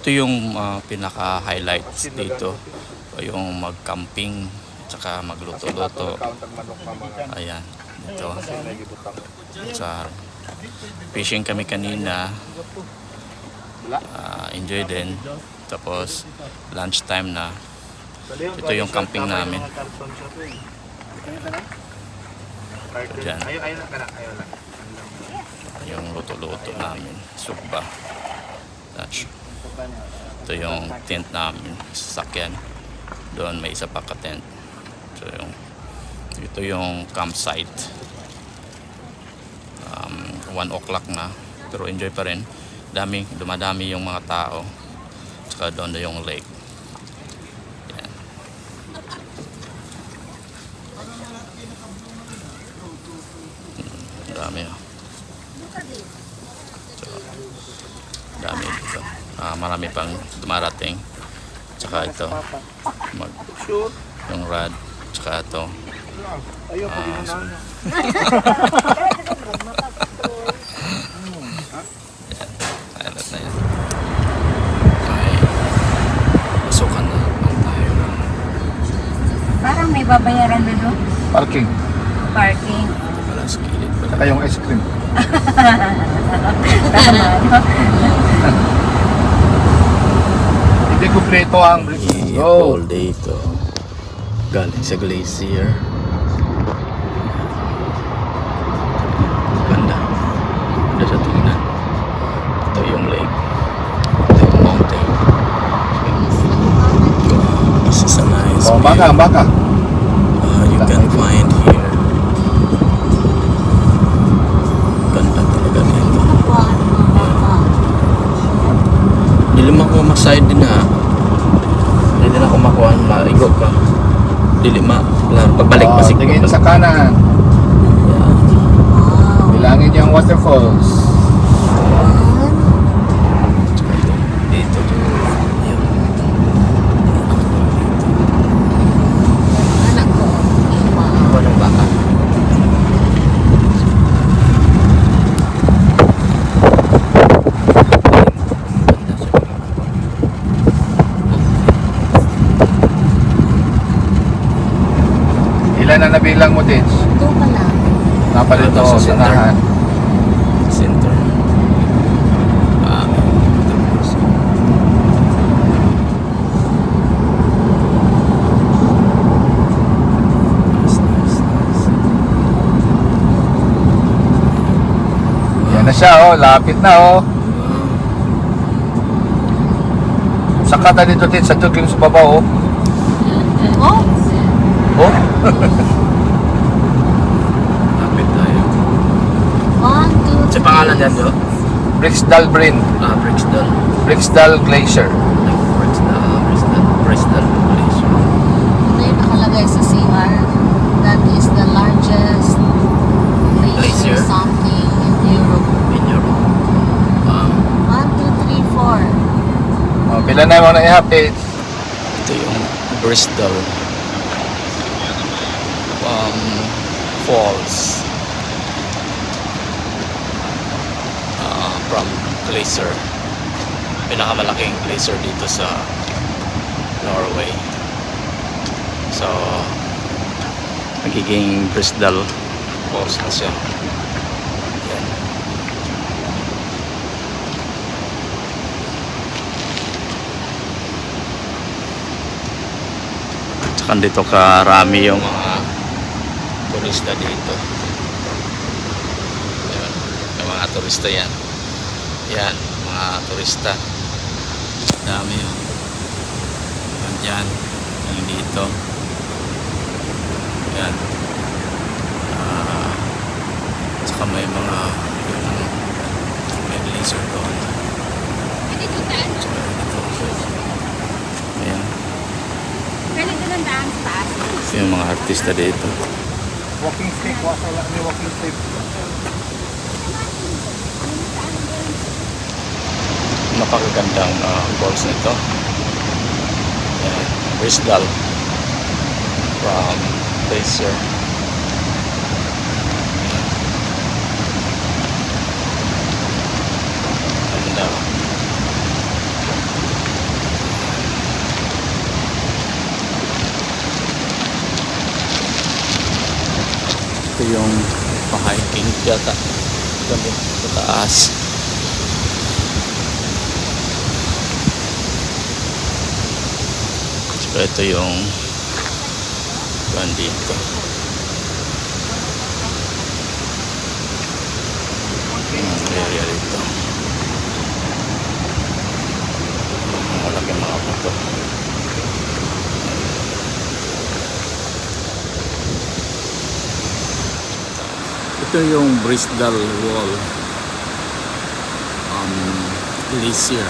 ito yung pinaka-highlights dito. Yung mag-camping, tsaka magluto-luto. Ayan, dito. Sa fishing kami kanina. Enjoy din. Tapos lunch time na. Ito yung camping namin. Diyan. Yung luto-luto namin. Sugba. Ito yung tent namin. Sasakyan. Doon may isa pa ka tent. So ito yung campsite. 1 o'clock na. Pero enjoy pa rin. Dumadami yung mga tao. Tsaka doon na yung lake. Yan. Dami. So, dami dito. Marami pang dumarating. Tsaka ito. Yung rad. Tsaka ito. Pilot na yan. Okay. Pasukan na tayo. Parang may babayaran na doon. Parking. Parking. Wala sa kilid pala. Saka yung ice cream. Tama, no? Hindi kumpleto ang All day ito. Galing sa glacier. Ganda. Ganda sa tingnan. Ito yung lake. Ito yung mountain. This is a nice view. baka. You can find here. Ganda talaga nito. Dili man ko maside din ha. Hindi na ako makuha. Maigot pa. Dili ma. Pagbalik pa si tingin sa kanan. Bilangin yung waterfalls. Dito. Yan. Anak ko. Ano ng baka? Ilan na nabilang mo, Tits? Ito pala. Napalit Ito ako sa sa center. nahan. Center. Yan na siya, oh. Lapit na, oh. Saka na dito, Tits. Sa yung sa baba, oh. Oh, Oh. Lapit tayo. 1, 2, 3. Sa pangalan yan, do? Brixdal Brin. Brixdal. Brixdal Glacier. Brixdal Glacier. Ito yung nakalagay sa CR. That is the largest glacier Glacier? something in Europe. In Europe. 1, 2, 3, 4. Oh, pila na mo na ihap, Tits. Ito yung Bristol Falls from glacier. Pinakamalaking glacier dito sa Norway. So magiging Bristol Falls na siya. Yan. Tsaka dito karami yung mga turista dito. Ayun, yung mga turista yan. Yan, mga turista. Dami yun. Yan, yung dito. Yan. Tsaka may mga may glacier doon. Tsaka dito. Ayan. Ganito lang daan sa taas. Ito yung mga artista dito. Walking stick. Wala may walking stick. Napakagandang falls nito. Ayan. Bristol from glacier. Ganda. yung pa-hiking yata. Ganda sa taas. So ito yung dito. Area dito. Malaki mga puto. Ito yung Bristol Wall Glacier.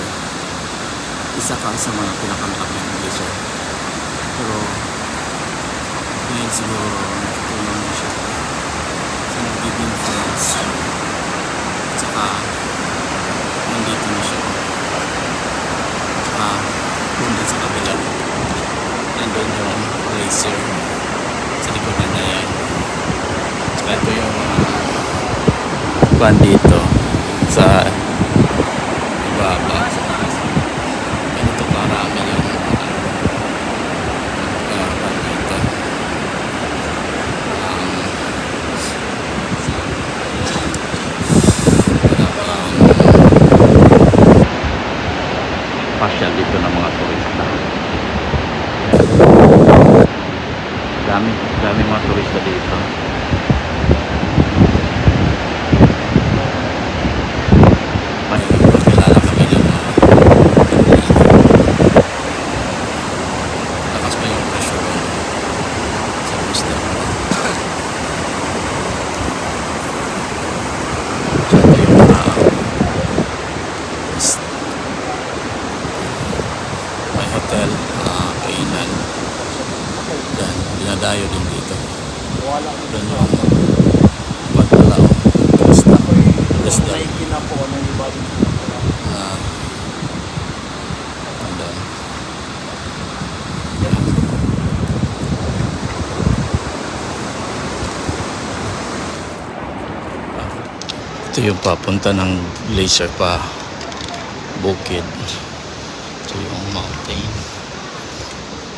Isa ka sa mga pinakamalaking glacier. Pero ngayon siguro nakitulong na siya sa nagiging falls. At saka nandito na siya. At saka doon sa kabila nandun yung glacier sa likodan na yan. At saka ito yung dito sa ibaba. Ganito karami yung dito. Pasyal dito ng mga turista. Dami mga turista dito. Kilala kami ng lakas pa yung pressure doon sa Bristol. So ito yung may hotel, kainan. Yan, dinadayo din dito. Doon yung Pagdalao, Bristol. Andun. Ito yung papunta ng glacier pa bukid. Ito yung mountain.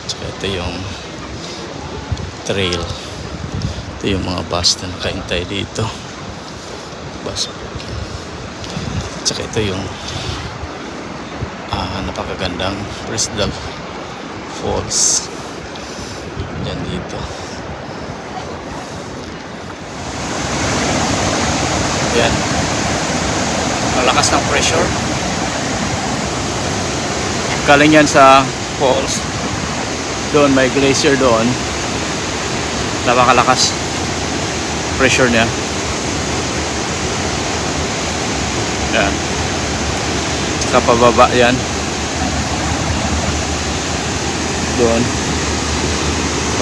Tsaka ito yung trail. Ito yung mga bus na nakaintay dito. Bus booking. Tsaka ito yung napakagandang Bristol Falls. Yan dito. Yan. Malakas ng pressure. Galing yan sa falls. Doon may glacier doon. Napakalakas pressure niya. Yan. Sa pababa yan. Doon.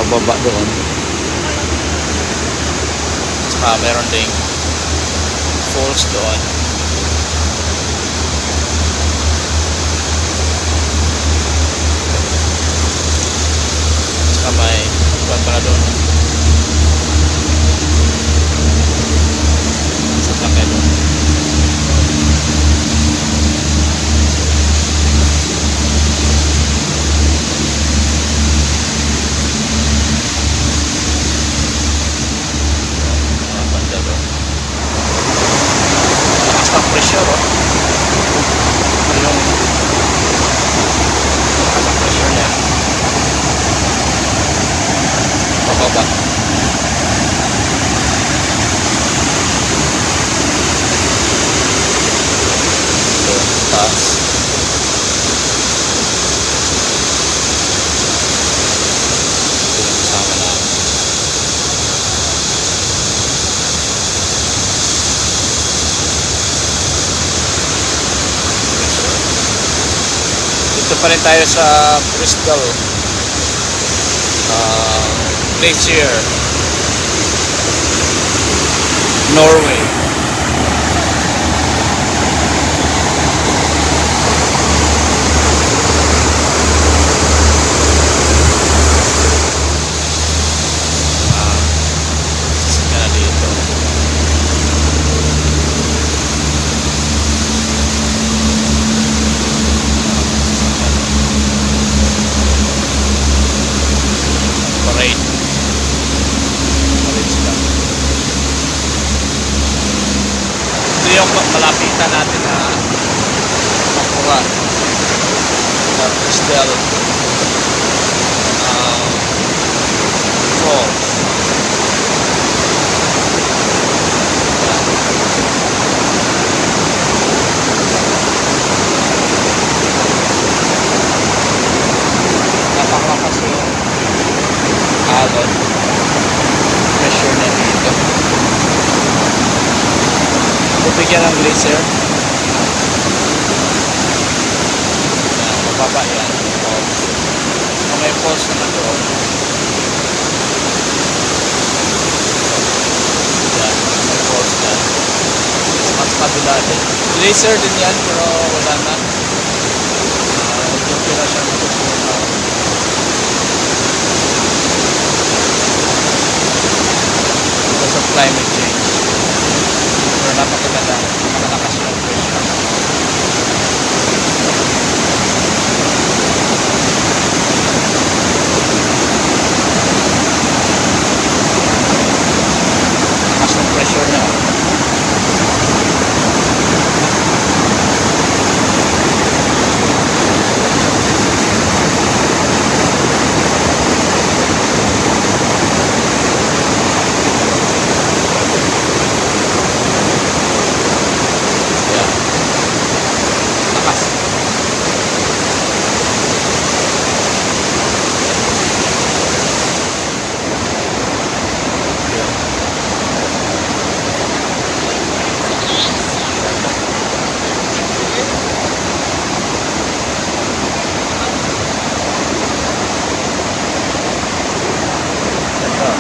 Pababa doon. Saka meron ding falls doon. Saka may buwan pala doon. Sasakay doon. Pressure yung pressure niya pababa. So taas ito yung kasama namin. Dito pa rin tayo sa Bristol Glacier, Norway. Sasakyan na dito. Parade sila. baba. The Crystal Falls. Napakalakas yung alon. Pressure na dito. Bibigyan ng glacier. Yan, mababa yan. Falls. So, may falls na doon. Yan, may falls na. Mas kabila din. Glacier din yan, pero wala na. Yung pila siya natutunan. Because of climate change. Pero napakaganda. Napakalakas yung pressure. Lakas ng pressure niya. Yeah. Lakas. Ganda.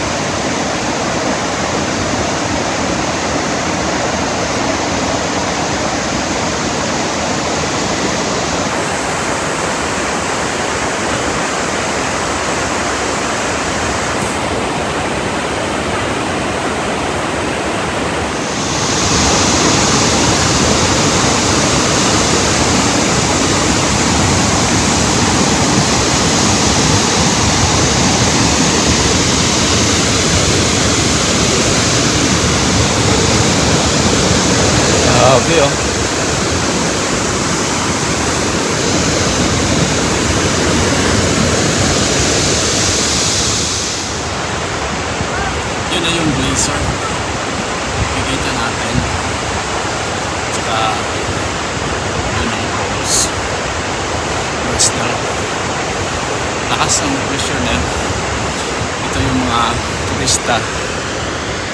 Grabe oh. Yun na yung glacier. Kikita natin. Tsaka yun ang falls. Crystal. Lakas ang pressure na. Ito yung mga turista.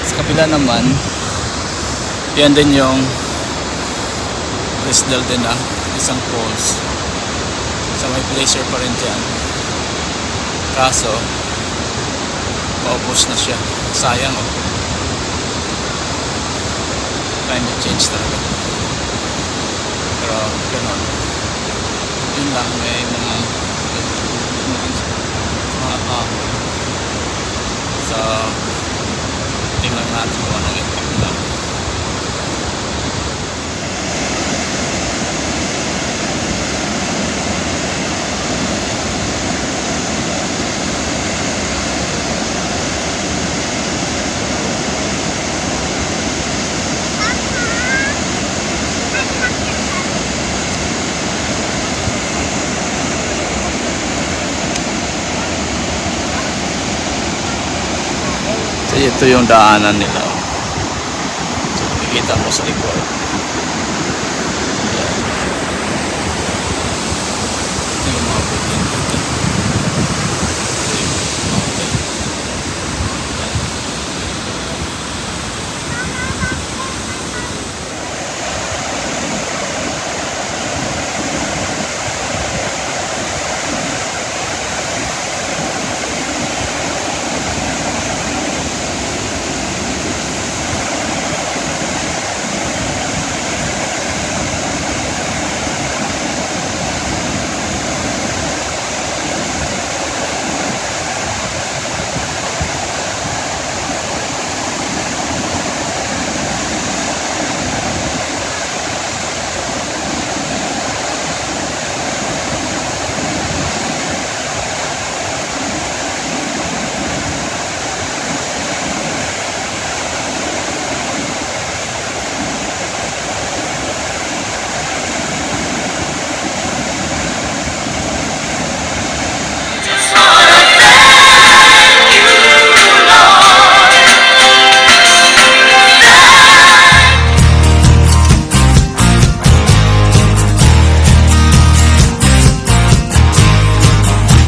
Sa kabila naman, yan din yung Crystal din isang falls. So may glacier pa rin dyan. Kaso paubos na siya. Sayang oh. Climate change talaga. Pero ganun. Yun lang, may mga so tingnan natin kung anong impact na. So ito yung daanan nila. So makikita mo sa likod.